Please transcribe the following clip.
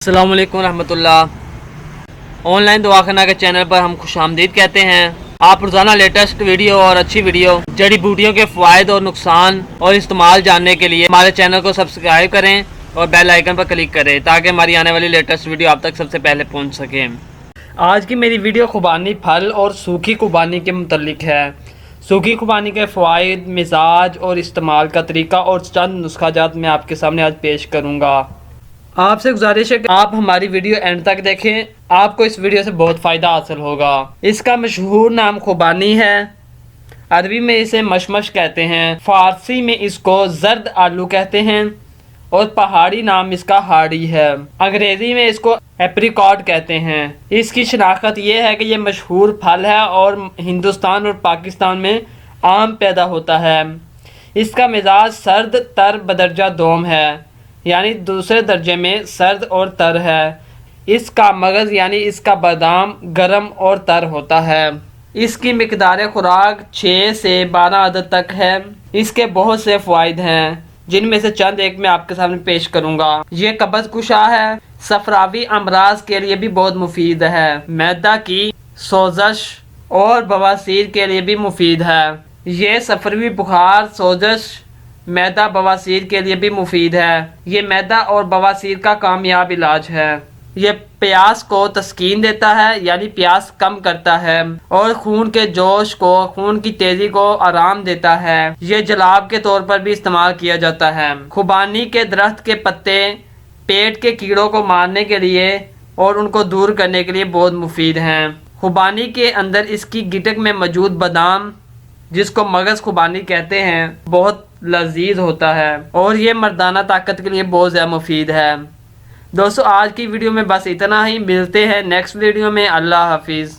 السلام علیکم ورحمۃ اللہ۔ آن لائن دواخانہ کے چینل پر ہم خوش آمدید کہتے ہیں۔ آپ روزانہ لیٹسٹ ویڈیو اور اچھی ویڈیو جڑی بوٹیوں کے فوائد اور نقصان اور استعمال جاننے کے لیے ہمارے چینل کو سبسکرائب کریں اور بیل آئیکن پر کلک کریں تاکہ ہماری آنے والی لیٹسٹ ویڈیو آپ تک سب سے پہلے پہنچ سکیں۔ آج کی میری ویڈیو خوبانی پھل اور سوکھی خوبانی کے متعلق ہے۔ سوکھی خوبانی کے فوائد، مزاج اور استعمال کا طریقہ اور چند نسخہ جات میں آپ کے سامنے آج پیش کروں گا۔ آپ سے گزارش ہے کہ آپ ہماری ویڈیو اینڈ تک دیکھیں، آپ کو اس ویڈیو سے بہت فائدہ حاصل ہوگا۔ اس کا مشہور نام خوبانی ہے۔ عربی میں اسے مشمش کہتے ہیں، فارسی میں اس کو زرد آلو کہتے ہیں اور پہاڑی نام اس کا ہاڑی ہے۔ انگریزی میں اس کو ایپریکاٹ کہتے ہیں۔ اس کی شناخت یہ ہے کہ یہ مشہور پھل ہے اور ہندوستان اور پاکستان میں عام پیدا ہوتا ہے۔ اس کا مزاج سرد تر بدرجہ دوم ہے، یعنی دوسرے درجے میں سرد اور تر ہے۔ اس کا مغز یعنی اس کا بادام گرم اور تر ہوتا ہے۔ اس کی مقدار خوراک 6 سے 12 عدد تک ہے۔ اس کے بہت سے فوائد ہیں جن میں سے چند ایک میں آپ کے سامنے پیش کروں گا۔ یہ قبض کشا ہے، صفراوی امراض کے لیے بھی بہت مفید ہے، معدہ کی سوزش اور بواسیر کے لیے بھی مفید ہے۔ یہ صفراوی بخار، سوزش، معدہ بواسیر کے لیے بھی مفید ہے۔ یہ معدہ اور بواسیر کا کامیاب علاج ہے۔ یہ پیاس کو تسکین دیتا ہے، یعنی پیاس کم کرتا ہے اور خون کے جوش کو، خون کی تیزی کو آرام دیتا ہے۔ یہ جلاب کے طور پر بھی استعمال کیا جاتا ہے۔ خوبانی کے درخت کے پتے پیٹ کے کیڑوں کو مارنے کے لیے اور ان کو دور کرنے کے لیے بہت مفید ہیں۔ خوبانی کے اندر اس کی گٹک میں موجود بادام، جس کو مغز خوبانی کہتے ہیں، بہت لذیذ ہوتا ہے اور یہ مردانہ طاقت کے لیے بہت زیادہ مفید ہے۔ دوستو آج کی ویڈیو میں بس اتنا ہی، ملتے ہیں نیکسٹ ویڈیو میں۔ اللہ حافظ۔